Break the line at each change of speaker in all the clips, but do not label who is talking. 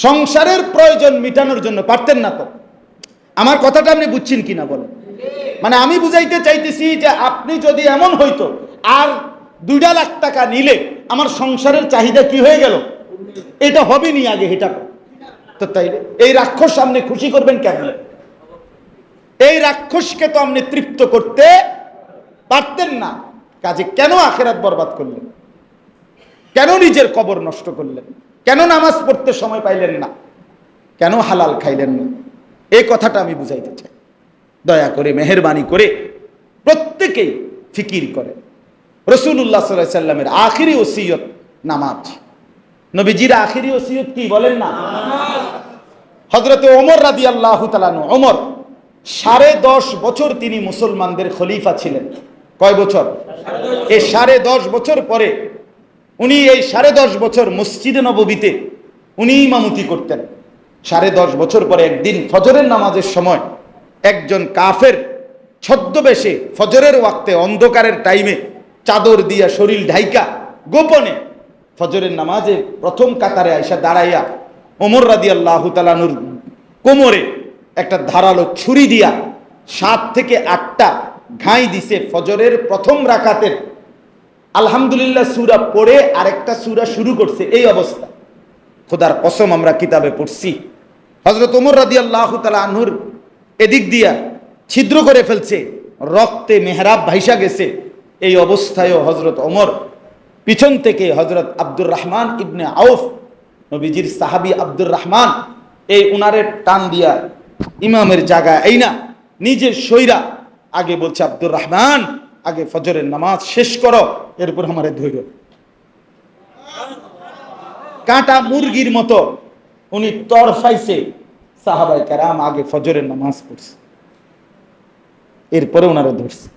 সংসারের প্রয়োজন মিটানোর জন্য পারতেন না তো? আমার কথাটা আপনি বুঝছেন কিনা বলেন? মানে আমি বুঝাইতে চাইতেছি যে আপনি যদি এমন হইতো আর 2 লাখ টাকা নিলে আমার সংসারের চাহিদা কি হয়ে গেল, এটা হবে নি আগে, এটা তো তাই এই রাক্ষস আপনি খুশি করবেন কেন? এই রাক্ষসকে তো আপনি তৃপ্ত করতে পারতেন না। কাজে কেন আখিরাত বরবাদ করলেন? কেন নিজের কবর নষ্ট করলেন? কেন নামাজ পড়তে সময় পাইলেন না? কেন হালাল খাইলেন না? এই কথাটা আমি বুঝাইতে চাই। দয়া করে মেহেরবানি করে প্রত্যেকেই ফিকির করে। রাসূলুল্লাহ সাল্লাল্লাহু আলাইহি সাল্লামের আখিরি ওসিয়ত নামাজ। নবীজির আখিরি ওসিয়ত কি বলেন না? হযরতে ওমর রাদিয়াল্লাহু তাআলা আনহু, ওমর 10.5 বছর তিনি মুসলমানদের খলিফা ছিলেন। কয় বছর? এই 10.5 বছর পরে উনি এই 10.5 বছর মসজিদে নববীতে উনি ইমামতি করতেন। 10.5 বছর পরে একদিন ফজরের নামাজের সময় একজন কাফের ছদ্মবেশে ফজরের ওয়াক্তে অন্ধকারের টাইমে চাদর দিয়া শরীর ঢাইকা গোপনে ফজরের নামাজে প্রথম কাতারে আইসা দাঁড়াইয়া ওমর রাদিয়াল্লাহু তাআলা আনহুর কোমরে একটা ধারালো ছুরি দিয়া 7 থেকে 8টা ঘাই দিছে। ফজরের প্রথম রাকাতের আলহামদুলিল্লাহ সূরা পড়ে আরেকটা সূরা শুরু করছে। এই অবস্থা খোদার কসম আমরা কিতাবে পড়ছি, হযরত ওমর রাদিয়াল্লাহু তাআলা আনহুর এদিক দিয়া ছিদ্র করে ফেলছে, রক্তে মেহরাব ভাইসা গেছে। এই অবস্থায়ও হযরত ওমর পিছন থেকে হযরত আব্দুর রহমান ইবনে আউফ, নবীজির সাহাবী আব্দুর রহমান, এই উনারে টান দিয়া ইমামের জায়গা এই না নিজের সইরা আগে বলছে, আব্দুর রহমান আগে ফজরের নামাজ শেষ করো, এরপর আমারে ধৈর্য। কাঁটা মুরগির মতো উনি তরফাইছে, সাহাবায়ে কেরাম আগে ফজরের নামাজ পড়ছে, এরপরে ওনারা ধরছে।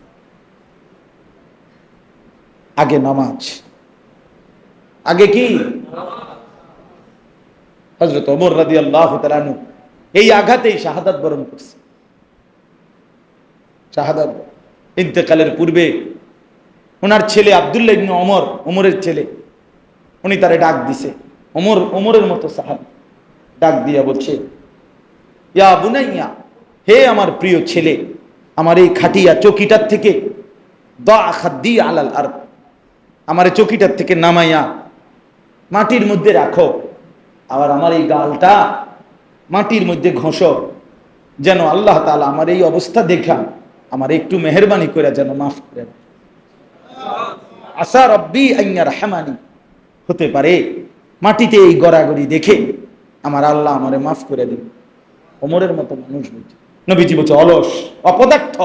আগে নামাজ, আগে কি? হযরত ওমর রাদিয়াল্লাহু তাআলা আনহু এই আঘাতেই শাহাদাত বরণ করছে। শাহাদাত ইন্তেকালের পূর্বে ওনার ছেলে আব্দুল্লাহ ইবনে ওমর, ওমরের ছেলে, উনি তারে ডাক দিছে। ওমর, ওমরের মতো সাহাবী, ডাক দিয়া বলছে, ইয়া বুনাইয়া, হে আমার প্রিয় ছেলে, আমার এই খাটিয়া চকিটার থেকে দা খাদ্দি আলাল আরদ, আমার এই চকিটার থেকে নামাইয়া মাটির মধ্যে রাখো, আবার আমার এই গালটা মাটির মধ্যে ঘষো, যেন আল্লাহ তাআলা আমার এই অবস্থা দেখা আমার একটু মেহেরবানি করে যেন মাফ করে দেন। আসা রব্বি আন ইয়ারহামানি, হতে পারে মাটিতে এই গড়াগড়ি দেখে আমার আল্লাহ আমারে মাফ করে দিন। ওমরের মতো মানুষ বলছে, নবীজি বলছে অলস, অপদার্থ,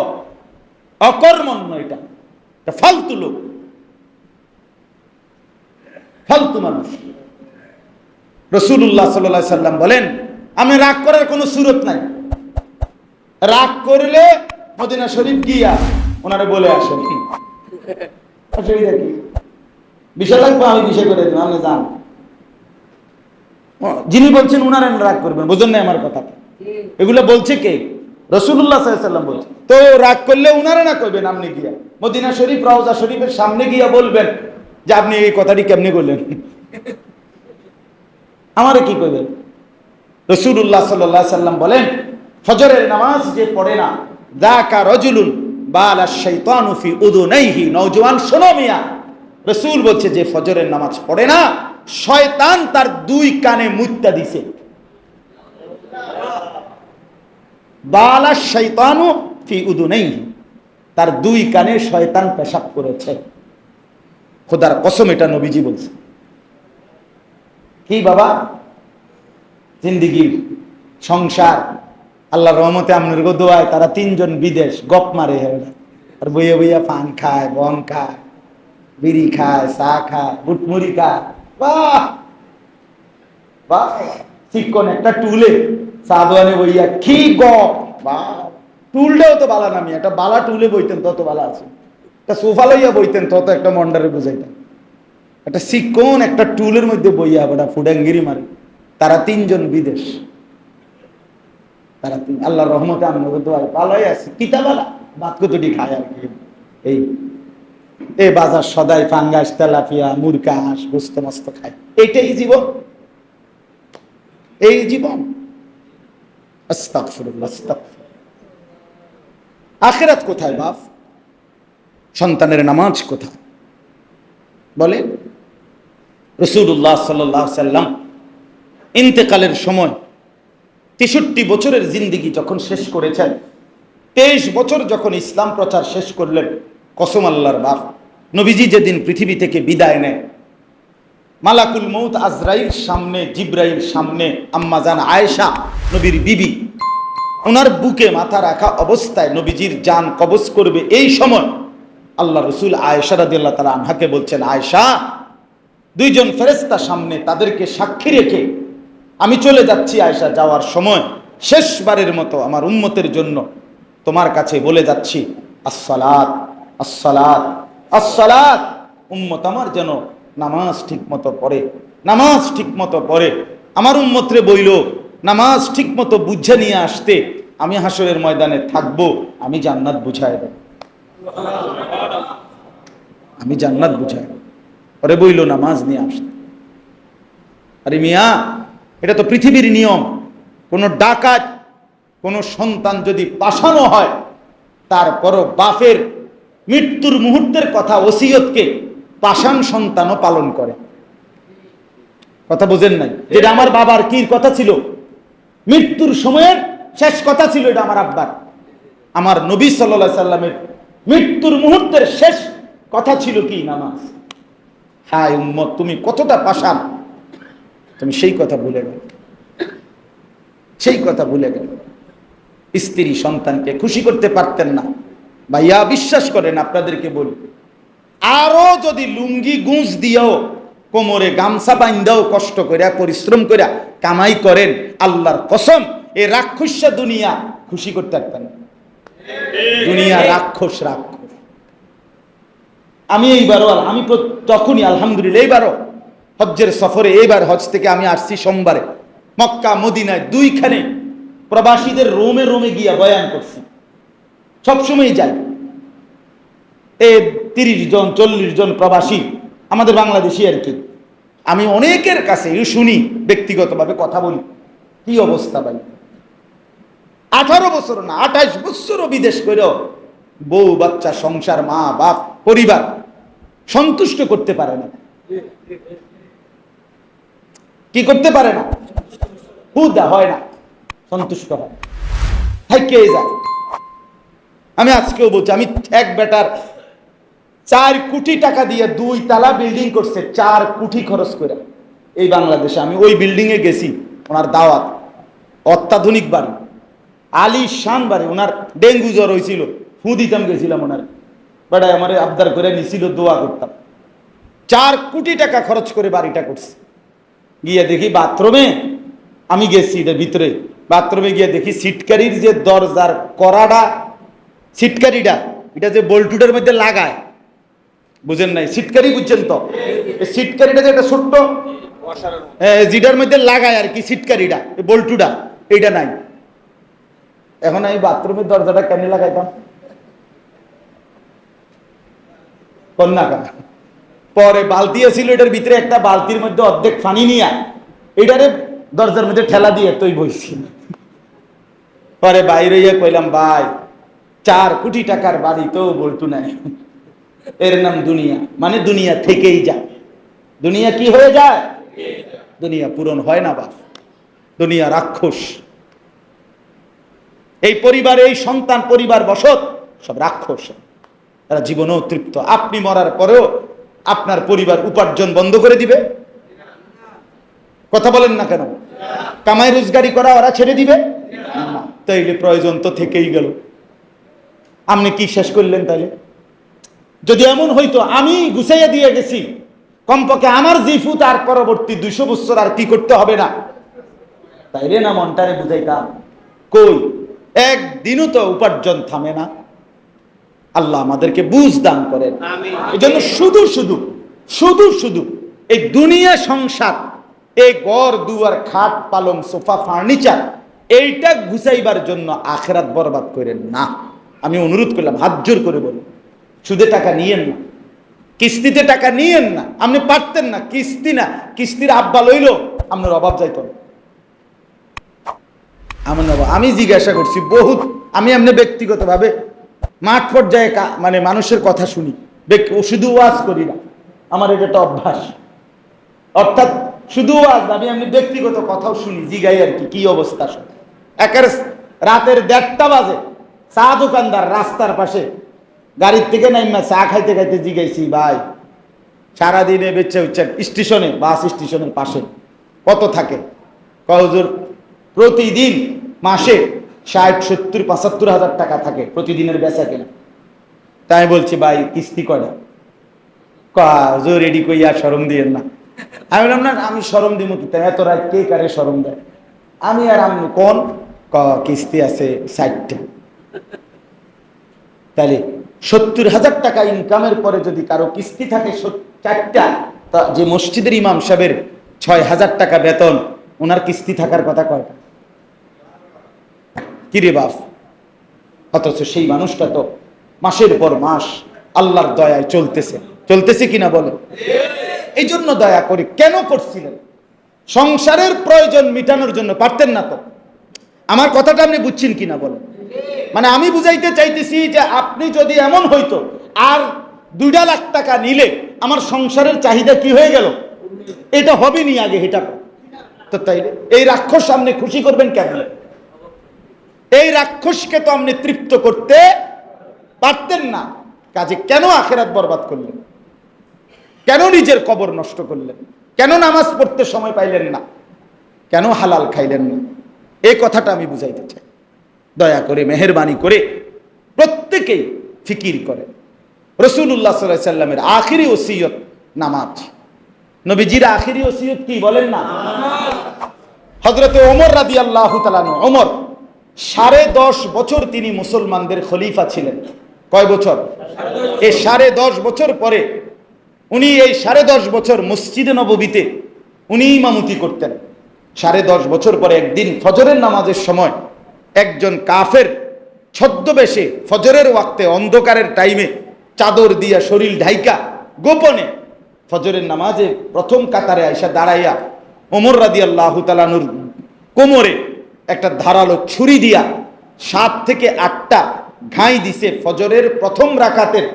অকর্মণ্য, এটা ফালতু লোক, ফালতু মানুষ। রাসূলুল্লাহ সাল্লাল্লাহু আলাইহি সাল্লাম বলেন, আমি রাগ করার কোনো সুরত নাই, রাগ করলে মদিনা শরীফ গিয়া ওনারে বলে আসেন, অসুবিধা কি? বিষয় লাগবে আমি বিষয় করে দেব, আপনি যান। যিনি বলছেন উনার রাগ করবেন, বুঝুন না আমার কথা? এগুলো বলছে কে? রাসূলুল্লাহ সাল্লাল্লাহু আলাইহি সাল্লাম বলছে। তো রাগ করলে উনারে না করবেন, আপনি গিয়া মদিনা শরীফ রওজা শরীফের সামনে গিয়া বলবেন যে আপনি এই কথাটি কেমনে করলেন, আমারে কি করবেন? রাসূলুল্লাহ সাল্লাল্লাহু আলাইহি সাল্লাম বলেন, ফজরের নামাজ যে পড়ে না, যাকা রাজুলুন বালা শাইতানু ফি উযুনাইহি, নওজোয়ান শোনো মিয়া, রাসূল বলছে যে ফজরের নামাজ পড়ে না, শয়তান তার 2 কানে মুত্তা দিছে। বালা শাইতানু ফি উযুনাইহি, তার 2 কানে শয়তান পেশাব করেছে। খোদার কসম এটা নবীজি বলছে। কি বাবা, জিন্দেগি সংসার আল্লাহর রহমতে আপনার দোয়ায় তারা 3 জন বিদেশ গপ মারে, আর বইয়া বইয়া পান খায়, বন খায়, বিড়ি খায়, চা খায়, বুটমুড়ি খায়। বাহ বাহ, চিকন একটা টুলে চা দোয়ানে বইয়া কি গপ। বাহ, টুলটাও তো বালা নামি, একটা বালা টুলে বইতেন তত বালা আছে, একটা সোফা লইয়া বইতেন তত একটা মন্ডারে বুঝাইতেন, একটা চিকন একটা টুলের মধ্যে বইয়া বেটা ফুডাঙ্গিরি মারে। তারা 3 জন বিদেশ, তারা আল্লাহর রহমতে আমি ভালোই আছি, কিতাবালা ভাত কতটি খায় আর কি। এই বাজার সদাই ফাঙ্গাস, তেলাপিয়া, মুরগা, হাঁস, গোস্ত মস্ত খায়, এইটাই জীবন। এই জীবন। আস্তাগফিরুল্লাহ, আস্তাগফিরুল্লাহ। আখিরাত কোথায় বাপ? সন্তানের নামাজ কোথায় বলেন? রাসূলুল্লাহ সাল্লাল্লাহু আলাইহি সাল্লাম ইন্তেকালের সময় 63 বছরের জিন্দেগি যখন শেষ করেছেন, 23 বছর যখন ইসলাম প্রচার শেষ করলেন, কসম আল্লাহর বাপ, নবীজি যেদিন পৃথিবী থেকে বিদায় নেয়, মালাকুল মউত আজরাইল সামনে, জিব্রাইল সামনে, আম্মা জান আয়েশা নবীর বিবি, ওনার বুকে মাথা রাখা অবস্থায় নবীজির জান কবজ করবে, এই সময় আল্লাহ রসুল আয়েশা রাদিয়াল্লাহু তাআলা আনহাকে বলছেন, আয়েশা, দুইজন ফেরেশতা সামনে, তাদেরকে সাক্ষী রেখে আমি চলে যাচ্ছি। আয়েশা, যাওয়ার সময় শেষবারের মতো আমার উম্মতের জন্য তোমার কাছে বলে যাচ্ছি, আসসালাত আসসালাত আসসালাত। উম্মত আমার যেন নামাজ ঠিক মতো পড়ে, নামাজ ঠিক মতো পড়ে। আমার উম্মতরে বইল নামাজ ঠিক মতো বুঝে নিয়ে আসতে, আমি হাসরের ময়দানে থাকবো, আমি জান্নাত বুঝায় দেব, আমি জান্নাত বুঝায় দেব। পরে বইল নামাজ নিয়ে আসতে। আরে মিয়া, এটা তো পৃথিবীর নিয়ম। কোন ডাকাত, কোন সন্তান যদি পাশানো হয়, তারপরও বাপের মৃত্যুর মুহূর্তের কথা, ওসিয়তকে পাষাণ সন্তানও পালন করে। কথা বুঝেন নাই? যেটা আমার বাবার কি কথা ছিল, মৃত্যুর সময়ের শেষ কথা ছিল, এটা আমার আব্বার। আমার নবী সাল্লাল্লাহু আলাইহি সাল্লামের মৃত্যুর মুহূর্তের শেষ কথা ছিল কি? নামাজ। হায় উম্মত, তুমি কতটা পাষাণ, তুমি সেই কথা ভুলে গেল, সেই কথা ভুলে গেল। স্ত্রী সন্তানকে খুশি করতে পারতেন না। ভাইয়া বিশ্বাস করেন, আপনাদেরকে বলি, আরো যদি লুঙ্গি গুঁজ দিয়েও, কোমরে গামছা বাইন্দাও, কষ্ট করে পরিশ্রম করে কামাই করেন, আল্লাহর কসম এই রাক্ষস দুনিয়া খুশি করতে পারতেন না। দুনিয়া রাক্ষস, রাক্ষস। আমি এইবারও, আমি তখনই আলহামদুলিল্লাহ, এইবারও হজ্জের সফরে, এইবার হজ থেকে আমি আসছি সোমবারে, মক্কা মদিনায় দুইখানে প্রবাসীদের রোমে রোমে গিয়া বয়ান করছি। সবসময় যাই, 30 জন 40 জন প্রবাসী, আমাদের বাংলাদেশি আর কি। আমি অনেকের কাছে শুনি, ব্যক্তিগতভাবে কথা বলি, কি অবস্থা ভাই, 18 বছর না 28 বছরও বিদেশ করেও বউ বাচ্চা, সংসার, মা বাপ, পরিবার সন্তুষ্ট করতে পারে না। কি করতে পারে না? হুদা হয় না, সন্তুষ্ট হয়, কে যায়। আমি আজকেও বলছি, আমি এক বেটার 4 কোটি টাকা দিয়ে 2 তালা বিল্ডিং করছে, 4 কোটি খরচ করে এই বাংলাদেশে। আমি ওই বিল্ডিং এ গেছি, ওনার দাওয়াত, অত্যাধুনিক বাড়ি, আলিশান বাড়ি। ওনার ডেঙ্গু জ্বর হয়েছিল, ফু দিতাম, গেছিলাম ওনার বেটায় আমার আবদার করে নিছিল, দোয়া করতাম। 4 কোটি টাকা খরচ করে বাড়িটা করছে। গিয়ে দেখি বাথরুমে, আমি গেছি এটার ভিতরে, বাথরুমে গিয়ে দেখি সিটকারির যে দরজার করাটা, সিটকারিটা, এটা যে বল্টুটার মধ্যে লাগায়, বুঝেন নাই? সিটকারি বুঝছেন তো? সিটকারিটা যে একটা ছোট্ট জিডার মধ্যে লাগায় আর কি, সিটকারিটা, বল্টুটা, এইটা নাই। এখন আমি বাথরুমের দরজাটা কেন লাগাইতাম? কন্যা। পরে বালতি ছিল, এটার ভিতরে একটা বালতির মধ্যে অর্ধেক পানি নিয়া এটারে দরজার মধ্যে ঠেলা দিয়ে তুই বইছি। পরে বাইরে কইলাম, ভাই 4 কোটি টাকার বাড়ি তো বলতু নাই, এর নাম দুনিয়া। মানে দুনিয়া থেকেই যায়। দুনিয়া কি হয়ে যায়? দুনিয়া পূরণ হয় না বাপ, দুনিয়া রাক্ষস। এই পরিবারে, এই সন্তান, পরিবার বসত সব রাক্ষস, তারা জীবনেও তৃপ্ত। আপনি মরার পরেও আপনার পরিবার উপার্জন বন্ধ করে দিবে? কথা বলেন না কেন? কামাই রোজগারি করা ওরা ছেড়ে দিবে না। তাইলে প্রয়োজন তো থেকেই গেল। আপনি কি শেষ করলেন তাইলে? যদি এমন হইতো আমি গুছাইয়া দিয়ে গেছি, কমপক্ষে আমার জিফু তার পরবর্তী 200 বছর আর কি করতে হবে না, তাইলে না মনটারে বুঝাইতাম। কই, একদিনও তো উপার্জন থামে না। আল্লাহ আমাদেরকে বুঝ দান করেন। এই জন্য শুধু শুধু শুধু শুধু এই দুনিয়া সংসার, এই ঘর দুয়ার, খাট পালং, সোফা, ফার্নিচার, এইটা গুছাইবার জন্য আখিরাত বরবাদ করেন না। আমি অনুরোধ করলাম, হাত জোর করে বলি, সুদে টাকা নিয়েন না, কিস্তিতে টাকা নিয়েন না। আপনি পারতেন না, কিস্তি না, কিস্তির আব্বা লইল, আপনার অভাব যাইত না। আমি জিজ্ঞাসা করছি বহুত, আমি এমনি ব্যক্তিগতভাবে মাঠ পর্যায়ে মানে মানুষের কথা শুনি, শুধু ওয়াজ করি না, আমার এটা একটা অভ্যাস। অর্থাৎ শুধু ওয়াজ, আমি এমনি ব্যক্তিগত কথাও শুনি, জিগাই আর কি কি অবস্থা। একের রাতের 1:30 বাজে চা দোকানদার রাস্তার পাশে গাড়ির থেকে নাইমা চা খাইতে খাইতে জিগাইছি, ভাই সারাদিনে বেচা উচ্চা স্টেশনে, বাস স্টেশনের পাশে কত থাকে? হুজুর প্রতিদিন মাসে 60, 70, 75 হাজার টাকা থাকে প্রতিদিনের বেচা কেনা। তাই বলছি ভাই কিস্তি কয়টা? হুজুর রেডি কইয়া শরম দিয়েন না। আমি বললাম না, আমি শরম দিব কি, এত রাত কে কারে শরম দেয়? আমি আর আমি কোন কিস্তি আছে 60টা। তাহলে 70 হাজার টাকা ইনকামের পরে যদি কারো কিস্তি থাকে 4টা, তা যে মসজিদের ইমাম সাহেবের 6,000 টাকা বেতন, ওনার কিস্তি থাকার কথা কয়টা? কিরে বাপ, অথচ সেই মানুষটা তো মাসের পর মাস আল্লাহর দয়ায় চলতেছে কিনা বলে? এই জন্য দয়া করে কেন করছিলেন? সংসারের প্রয়োজন মিটানোর জন্য পারতেন না তো? আমার কথাটা আপনি বুঝছেন কিনা বলেন? মানে আমি বুঝাইতে চাইতেছি যে আপনি যদি এমন হইতো আর 2 লাখ টাকা নিলে আমার সংসারের চাহিদা কি হয়ে গেল, এটা হবে নি আগে, এটা তো তাই এই রাক্ষস আপনি খুশি করবেন কেন? এই রাক্ষসকে তো আপনি তৃপ্ত করতে পারতেন না, কাজে কেন আখেরাত বরবাদ করলেন? কেন নিজের কবর নষ্ট করলেন? কেন নামাজ পড়তে সময় পাইলেন না? কেন হালাল খাইলেন না? এই কথাটা আমি বুঝাইতে চাই। দয়া করে মেহেরবানি করে প্রত্যেকেই ফিকির করে। রাসূলুল্লাহ সাল্লাল্লাহু আলাইহি সাল্লামের আখিরি ওসিয়ত নামাজ। নবীজির আখিরি ওসিয়ত কি বলেন না? হযরত ওমর রাদিয়াল্লাহু তাআলা আনহু, ওমর 10.5 বছর তিনি মুসলমানদের খলিফা ছিলেন। কয় বছর? এই 10.5 বছর পরে উনি এই 10.5 বছর মসজিদে নববীতে উনি ইমামতি করতেন। 10.5 বছর পরে একদিন ফজরের নামাজের সময় একজন কাফের ছদ্মবেশে ফজরের ওয়াক্তে অন্ধকারের টাইমে চাদর দিয়া শরীর ঢাইকা গোপনে ফজরের নামাজে প্রথম কাতারে আইসা দাঁড়াইয়া ওমর রাদিয়াল্লাহু তাআলা আনহুর কোমরে একটা ধারালো ছুরি দিয়া 7 থেকে 8টা ঘাই দিছে। ফজরের প্রথম রাকাতের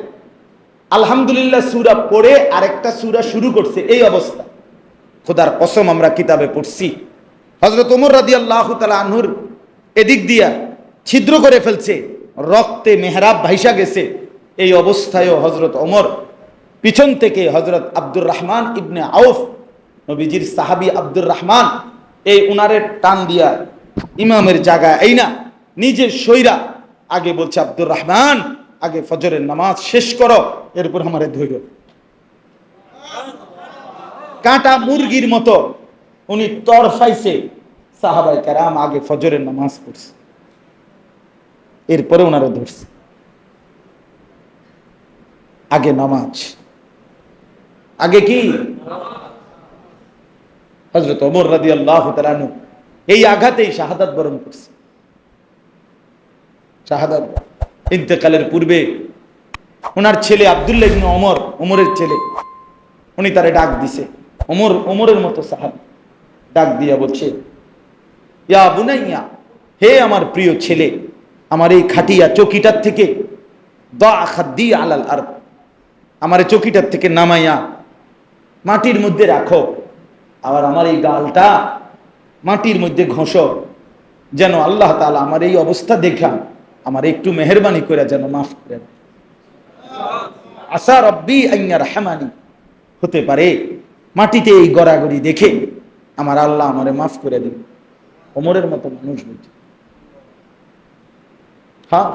আলহামদুলিল্লাহ সূরা পড়ে আরেকটা সূরা শুরু করছে। এই অবস্থা খোদার কসম আমরা কিতাবে পড়ছি, হযরত ওমর রাদিয়াল্লাহু তাআলা আনহুর এদিক দিয়া ছিদ্র করে ফেলছে, রক্তে মেহরাব ভাইসা গেছে। এই অবস্থায়ও হযরত ওমর পিছন থেকে হযরত আব্দুর রহমান ইবনে আউফ, নবীজির সাহাবী আব্দুর রহমান, এই উনারে টান দিয়া ইমামের জায়গা এই না নিজের সইরা আগে বলছে, আব্দুর রহমান আগে ফজরের নামাজ শেষ করো, এরপর আমারে ধৈর্য। কাঁটা মুরগির মতো উনি তরফাইছে, সাহাবায়ে কেরাম আগে ফজরের নামাজ পড়ছে, এরপরে ওনারা ধরছে। আগে নামাজ, আগে কি? হযরত ওমর রাদিয়াল্লাহু তাআলা আনহু এই আঘাতেই শাহাদাত বরণ করছে। শাহাদাত ইন্তেকালের পূর্বে ওনার ছেলে আব্দুল্লাহ ইবনে ওমর, ওমরের ছেলে, উনি তারে ডাক দিছে। ওমরের মতো সাহাবী ডাক দিয়া বলছে, ইয়া বুনাইয়া, হে আমার প্রিয় ছেলে, আমার এই খাটিয়া চকিটার থেকে দা খাদ্দি আলাল আরদ, আমার এই চকিটার থেকে নামাইয়া মাটির মধ্যে রাখো, আবার আমার এই গালটা মাটির মধ্যে ঘষো, যেন আল্লাহ তাআলা আমার এই অবস্থা দেখা আমার একটু মেহেরবানি করে যেন মাফ করে দেন। আসা রব্বি আন ইয়ারহামানি, হতে পারে মাটিতে এই গড়াগড়ি দেখে আমার আল্লাহ আমারে মাফ করে দিন। ওমরের মতো মানুষ বুঝি। হ্যাঁ।